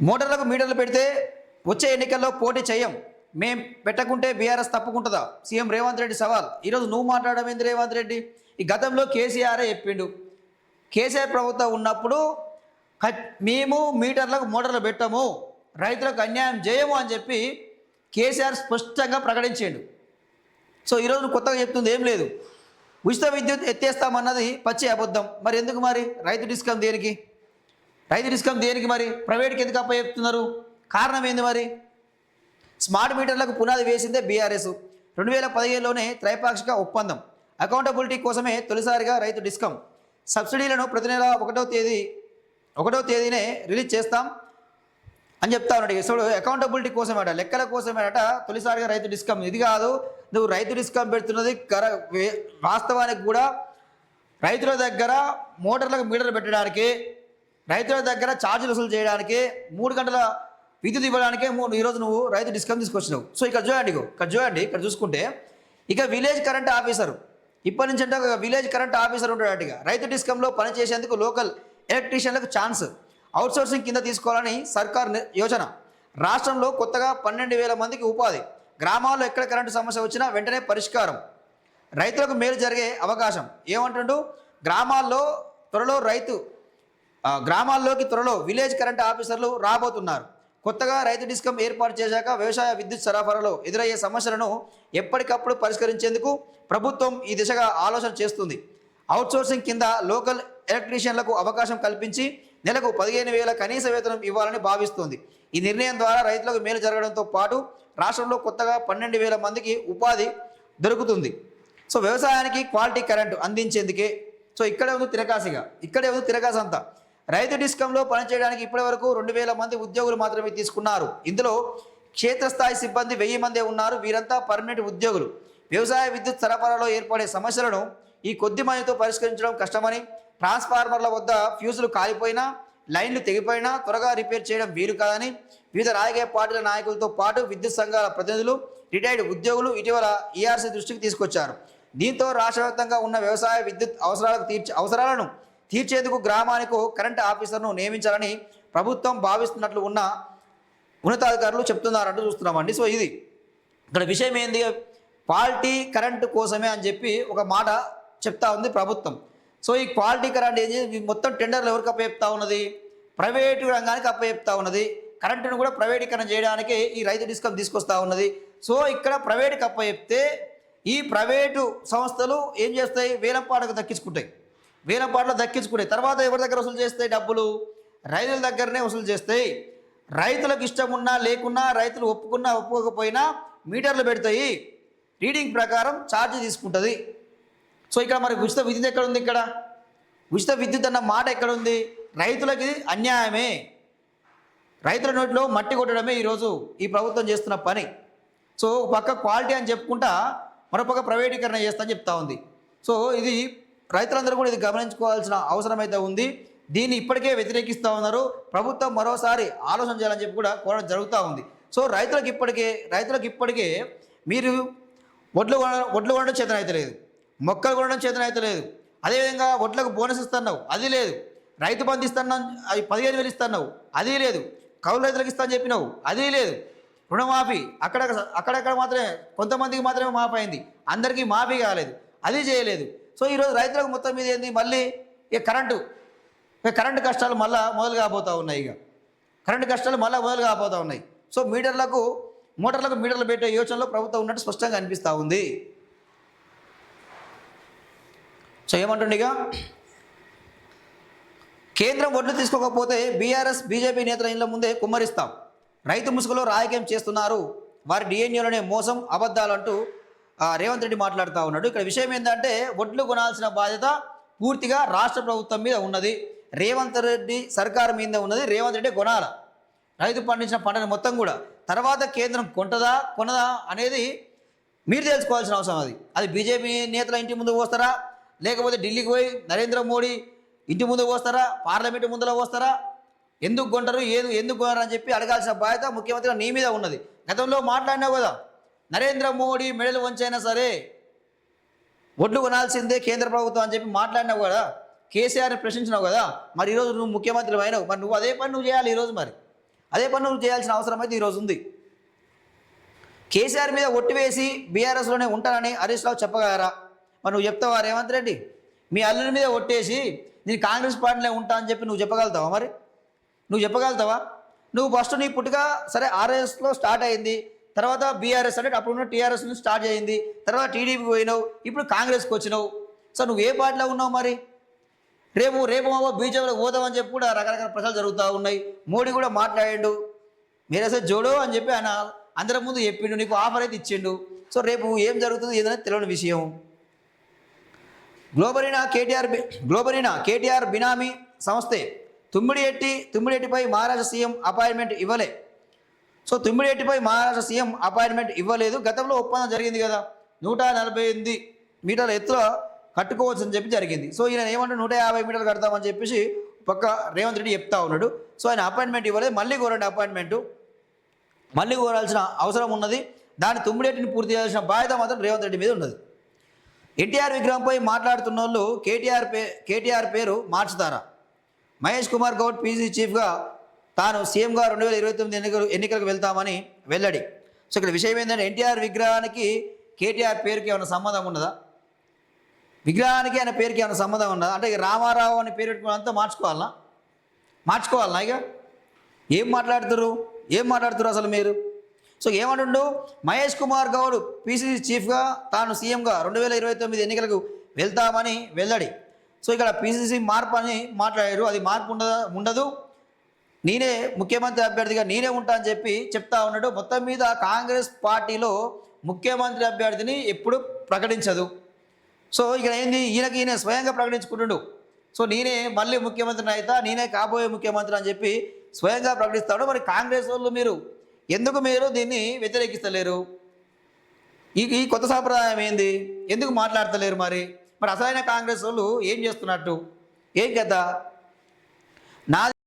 మోటార్లకు మీటర్లు పెడితే వచ్చే ఎన్నికల్లో పోటీ చేయం, మేం పెట్టకుంటే బీఆర్ఎస్ తప్పుకుంటుందా? సీఎం రేవంత్ రెడ్డి సవాల్. ఈరోజు నువ్వు మాట్లాడడం ఏంది రేవంత్ రెడ్డి? ఈ గతంలో కేసీఆరే చెప్పిండు, కేసీఆర్ ప్రభుత్వం ఉన్నప్పుడు మేము మీటర్లకు మోటార్లు పెట్టము, రైతులకు అన్యాయం చేయము అని చెప్పి కేసీఆర్ స్పష్టంగా ప్రకటించాడు. సో ఈరోజు కొత్తగా చెప్తుంది ఏం లేదు. ఉచిత విద్యుత్ ఎత్తేస్తామన్నది పచ్చి అబద్ధం. మరి ఎందుకు మరి రైతు డిస్కౌంట్ దేనికి? రైతు డిస్కౌంట్ దేనికి మరి? ప్రైవేట్కి ఎందుకు అప్పచెప్తున్నారు? కారణం ఏంది మరి? స్మార్ట్ మీటర్లకు పునాది వేసిందే బీఆర్ఎస్. 2015లోనే త్రైపాక్షిక ఒప్పందం. అకౌంటబిలిటీ కోసమే తొలిసారిగా రైతు డిస్కౌంట్. సబ్సిడీలను ప్రతి నెల 1వ తేదీనే రిలీజ్ చేస్తాం అని చెప్తా ఉన్నాడు. సో అకౌంటబిలిటీ కోసమేట, లెక్కల కోసమేట తొలిసారిగా రైతు డిస్కౌంట్. ఇది కాదు, నువ్వు రైతు డిస్కౌంట్ పెడుతున్నది వాస్తవానికి కూడా రైతుల దగ్గర మోటార్లకు మీటర్లు పెట్టడానికి, రైతుల దగ్గర ఛార్జీలు వసూలు చేయడానికి, 3 గంటల విద్యుత్ ఇవ్వడానికే ఈరోజు నువ్వు రైతు డిస్కౌంట్ తీసుకొచ్చినావు. సో ఇక్కడ చూడండి, ఇక్కడ చూసుకుంటే ఇక విలేజ్ కరెంట్ ఆఫీసరు, ఇప్పటి నుంచి అంటే ఒక విలేజ్ కరెంట్ ఆఫీసర్ ఉంటాడట. రైతు డిస్కౌంట్లో పనిచేసేందుకు లోకల్ ఎలక్ట్రీషియన్లకు ఛాన్స్, అవుట్సోర్సింగ్ కింద తీసుకోవాలని సర్కార్ యోచన. రాష్ట్రంలో కొత్తగా 12,000 మందికి ఉపాధి. గ్రామాల్లో ఎక్కడ కరెంటు సమస్య వచ్చినా వెంటనే పరిష్కారం, రైతులకు మేలు జరిగే అవకాశం. ఏమంటుండు? గ్రామాల్లోకి త్వరలో విలేజ్ కరెంట్ ఆఫీసర్లు రాబోతున్నారు. కొత్తగా రైతు డిస్కమ్ ఏర్పాటు చేశాక వ్యవసాయ విద్యుత్ సరఫరాలో ఎదురయ్యే సమస్యలను ఎప్పటికప్పుడు పరిష్కరించేందుకు ప్రభుత్వం ఈ దిశగా ఆలోచన చేస్తుంది. అవుట్సోర్సింగ్ కింద లోకల్ ఎలక్ట్రీషియన్లకు అవకాశం కల్పించి నెలకు 15,000 కనీస వేతనం ఇవ్వాలని భావిస్తోంది. ఈ నిర్ణయం ద్వారా రైతులకు మేలు జరగడంతో పాటు రాష్ట్రంలో కొత్తగా 12,000 మందికి ఉపాధి దొరుకుతుంది. సో వ్యవసాయానికి క్వాలిటీ కరెంటు అందించేందుకే. సో ఇక్కడే ఉంది తిరకాసి అంతా. రైతు డిస్కంలో పనిచేయడానికి ఇప్పటి వరకు 2,000 మంది ఉద్యోగులు మాత్రమే తీసుకున్నారు. ఇందులో క్షేత్రస్థాయి సిబ్బంది 1,000 మందే ఉన్నారు. వీరంతా పర్మనెంట్ ఉద్యోగులు. వ్యవసాయ విద్యుత్ సరఫరాలో ఏర్పడే సమస్యలను ఈ కొద్ది మందితో పరిష్కరించడం కష్టమని, ట్రాన్స్ఫార్మర్ల వద్ద ఫ్యూజులు కాలిపోయినా, లైన్లు తెగిపోయినా త్వరగా రిపేర్ చేయడం వీలు కాదని వివిధ రాజకీయ పార్టీల నాయకులతో పాటు విద్యుత్ సంఘాల ప్రతినిధులు, రిటైర్డ్ ఉద్యోగులు ఇటీవల ఈఆర్సీ దృష్టికి తీసుకొచ్చారు. దీంతో రాష్ట్ర వ్యాప్తంగా ఉన్న వ్యవసాయ విద్యుత్ అవసరాలను తీర్చేందుకు గ్రామానికి కరెంటు ఆఫీసర్ను నియమించాలని ప్రభుత్వం భావిస్తున్నట్లు ఉన్న ఉన్నతాధికారులు చెప్తున్నారంటూ చూస్తున్నామండి. సో ఇది ఇక్కడ విషయం ఏంది? క్వాలిటీ కరెంటు కోసమే అని చెప్పి ఒక మాట చెప్తా ఉంది ప్రభుత్వం. సో ఈ క్వాలిటీ కరెంట్ ఏంటి? మొత్తం టెండర్లు ఎవరికి అప్పచెప్తా ఉన్నది? ప్రైవేటు రంగానికి అప్పచెప్తా ఉన్నది. కరెంటును కూడా ప్రైవేటీకరణ చేయడానికి ఈ రైతు డిస్కౌంట్ తీసుకొస్తా ఉన్నది. సో ఇక్కడ ప్రైవేట్కి అప్పచెప్తే ఈ ప్రైవేటు సంస్థలు ఏం చేస్తాయి? వేలంపాటకు దక్కించుకుంటాయి. తర్వాత ఎవరి దగ్గర వసూలు చేస్తాయి? డబ్బులు రైతుల దగ్గరనే వసూలు చేస్తాయి. రైతులకు ఇష్టం ఉన్నా లేకున్నా, రైతులు ఒప్పుకోకపోయినా మీటర్లు పెడతాయి. రీడింగ్ ప్రకారం ఛార్జ్ తీసుకుంటుంది. సో ఇక్కడ మరి ఉచిత విద్యుత్ ఎక్కడ ఉంది? ఇక్కడ ఉచిత విద్యుత్ అన్న మాట ఎక్కడ ఉంది? రైతులకి అన్యాయమే. రైతుల నోటిలో మట్టి కొట్టడమే ఈరోజు ఈ ప్రభుత్వం చేస్తున్న పని. సో పక్క క్వాలిటీ అని చెప్పుకుంటా మరొక ప్రైవేటీకరణ చేస్తా అని చెప్తా ఉంది. సో ఇది రైతులందరూ కూడా ఇది గమనించుకోవాల్సిన అవసరం అయితే ఉంది. దీన్ని ఇప్పటికే వ్యతిరేకిస్తూ ఉన్నారు. ప్రభుత్వం మరోసారి ఆలోచన చేయాలని చెప్పి కూడా కోరడం జరుగుతూ ఉంది. సో రైతులకు ఇప్పటికే మీరు వడ్లు కొనడం చేతన అయితే లేదు, మొక్కలు కొనడం చేతన అయితే లేదు. అదేవిధంగా వడ్లకు బోనస్ ఇస్తున్నావు, అది లేదు. రైతు బంధు ఇస్తున్నావు, 15,000 ఇస్తున్నావు, అది లేదు. కౌలు రైతులకు ఇస్తా అని చెప్పినావు, అది లేదు. రుణమాఫీ అక్కడక్కడ మాత్రమే కొంతమందికి మాత్రమే మాఫీ అయింది, అందరికీ మాఫీ కాలేదు, అది చేయలేదు. సో ఈరోజు రైతులకు మొత్తం మీద ఏంది? మళ్ళీ కరెంటు కష్టాలు మళ్ళీ మొదలు కాబోతూ ఉన్నాయి. సో మోటార్లకు మీటర్లు పెట్టే యోచనలో ప్రభుత్వం ఉన్నట్టు స్పష్టంగా అనిపిస్తూ ఉంది. సో ఏమంటుండే? ఇక కేంద్రం ఒడ్లు తీసుకోకపోతే బీఆర్ఎస్ బీజేపీ నేతల ఇళ్ల ముందే కుమ్మరిస్తాం. రైతు ముసుగులో రాజకీయం చేస్తున్నారు, వారి డిఎన్ఏలోనే మోసం, అబద్ధాలు అంటూ రేవంత్ రెడ్డి మాట్లాడుతూ ఉన్నాడు. ఇక్కడ విషయం ఏంటంటే వడ్లు కొనాల్సిన బాధ్యత పూర్తిగా రాష్ట్ర ప్రభుత్వం మీద ఉన్నది, రేవంత్ రెడ్డి సర్కారు మీద ఉన్నది. రేవంత్ రెడ్డి కొనాల రైతు పండించిన పంటను మొత్తం కూడా. తర్వాత కేంద్రం కొనదా అనేది మీరు తెలుసుకోవాల్సిన అవసరం. అది బీజేపీ నేతల ఇంటి ముందు పోస్తారా, లేకపోతే ఢిల్లీకి పోయి నరేంద్ర మోడీ ఇంటి ముందు పోస్తారా, పార్లమెంటు ముందులో పోస్తారా? ఎందుకు కొంటారు, ఎందుకు కొనరు అని చెప్పి అడగాల్సిన బాధ్యత ముఖ్యమంత్రిగా నీ మీద ఉన్నది. గతంలో మాట్లాడినావు కదా, నరేంద్ర మోడీ మెడలు వంచైనా సరే ఒడ్లు కొనాల్సిందే కేంద్ర ప్రభుత్వం అని చెప్పి మాట్లాడినావు కదా, కేసీఆర్ని ప్రశ్నించినావు కదా. మరి ఈరోజు నువ్వు ముఖ్యమంత్రి అయినావు, మరి నువ్వు అదే పని నువ్వు చేయాలి ఈరోజు. మరి అదే పని నువ్వు చేయాల్సిన అవసరం అయితే ఈరోజు ఉంది. కేసీఆర్ మీద ఒట్టి వేసి బీఆర్ఎస్లోనే ఉంటానని హరీష్ రావు చెప్పగలరా? మరి నువ్వు చెప్తావా రేవంత్ రెడ్డి? మీ అల్లుని మీద ఒట్టేసి నేను కాంగ్రెస్ పార్టీలో ఉంటా అని చెప్పి నువ్వు చెప్పగలుగుతావా? మరి నువ్వు చెప్పగలుగుతావా? నువ్వు ఫస్ట్ నీ పుట్టుక సరే ఆర్ఎస్లో స్టార్ట్ అయింది, తర్వాత బీఆర్ఎస్ అంటే అప్పుడున్న టీఆర్ఎస్ నుంచి స్టార్ట్ అయింది, తర్వాత టీడీపీకి పోయినావు, ఇప్పుడు కాంగ్రెస్కి వచ్చినావు. సో నువ్వు ఏ పార్టీలో ఉన్నావు? మరి రేపు బీజేపీలో పోదామని చెప్పి కూడా రకరకాల ప్రశ్నలు జరుగుతూ ఉన్నాయి. మోడీ కూడా మాట్లాడాడు, మీరేసే జోడో అని చెప్పి ఆయన అందరి ముందు చెప్పిండు, నీకు ఆఫర్ అయితే ఇచ్చిండు. సో రేపు ఏం జరుగుతుంది ఏదైనా తెలియని విషయం. గ్లోబరీనా కేటీఆర్ బినామీ సంస్థే తుమ్మిడిఎట్టిపై మహారాష్ట్ర సీఎం అపాయింట్మెంట్ ఇవ్వలే. సో తుమ్మిడిఎట్టిపై మహారాష్ట్ర సీఎం అపాయింట్మెంట్ ఇవ్వలేదు. గతంలో ఒప్పందం జరిగింది కదా, 148 మీటర్ల ఎత్తులో కట్టుకోవచ్చు అని చెప్పి జరిగింది. సో ఈయన ఏమంటే 150 మీటర్లు కడతామని చెప్పేసి పక్క రేవంత్ రెడ్డి చెప్తా ఉన్నాడు. సో ఆయన అపాయింట్మెంట్ ఇవ్వలేదు, మళ్ళీ కోరండి అపాయింట్మెంటు, మళ్ళీ కోరాల్సిన అవసరం ఉన్నది. దాని తుమ్మిడేటిని పూర్తి చేయాల్సిన బాధ్యత మాత్రం రేవంత్ రెడ్డి మీద ఉన్నది. ఎన్టీఆర్ విగ్రహంపై మాట్లాడుతున్న వాళ్ళు కేటీఆర్ పేరు మార్చుతారా? మహేష్ కుమార్ గౌడ్ పీసీ చీఫ్గా తాను సీఎంగా 2029 ఎన్నికలకు వెళ్తామని వెల్లడి. సో ఇక్కడ విషయం ఏంటంటే ఎన్టీఆర్ విగ్రహానికి కేటీఆర్ పేరుకి ఏమైనా సంబంధం ఉన్నదా? విగ్రహానికి ఆయన పేరుకి ఏమైనా సంబంధం ఉన్నదా? అంటే రామారావు అని పేరు పెట్టుకున్నంతా మార్చుకోవాలనా? ఇక ఏం మాట్లాడుతున్నారు అసలు మీరు? సో ఏమంటుండు? మహేష్ కుమార్ గౌడ్ పీసీసీ చీఫ్గా తాను సీఎంగా 2029 ఎన్నికలకు వెళ్తామని వెల్లడి. సో ఇక్కడ పీసీసీ మార్పు అని మాట్లాడారు, అది మార్పు ఉండదు, నేనే ముఖ్యమంత్రి అభ్యర్థిగా నేనే ఉంటా అని చెప్పి చెప్తా ఉన్నాడు. మొత్తం మీద కాంగ్రెస్ పార్టీలో ముఖ్యమంత్రి అభ్యర్థిని ఎప్పుడు ప్రకటించదు. సో ఇక్కడ ఏంది, ఈయన స్వయంగా ప్రకటించుకుంటుండు. సో నేనే మళ్ళీ ముఖ్యమంత్రిని అవుతా, నేనే కాబోయే ముఖ్యమంత్రి అని చెప్పి స్వయంగా ప్రకటిస్తాడు. మరి కాంగ్రెస్ వాళ్ళు ఎందుకు మీరు దీన్ని వ్యతిరేకిస్తలేరు? ఈ కొత్త సాంప్రదాయం ఏంది? ఎందుకు మాట్లాడతలేరు? మరి అసలైన కాంగ్రెస్ వాళ్ళు ఏం చేస్తున్నట్టు? ఏం కదా నా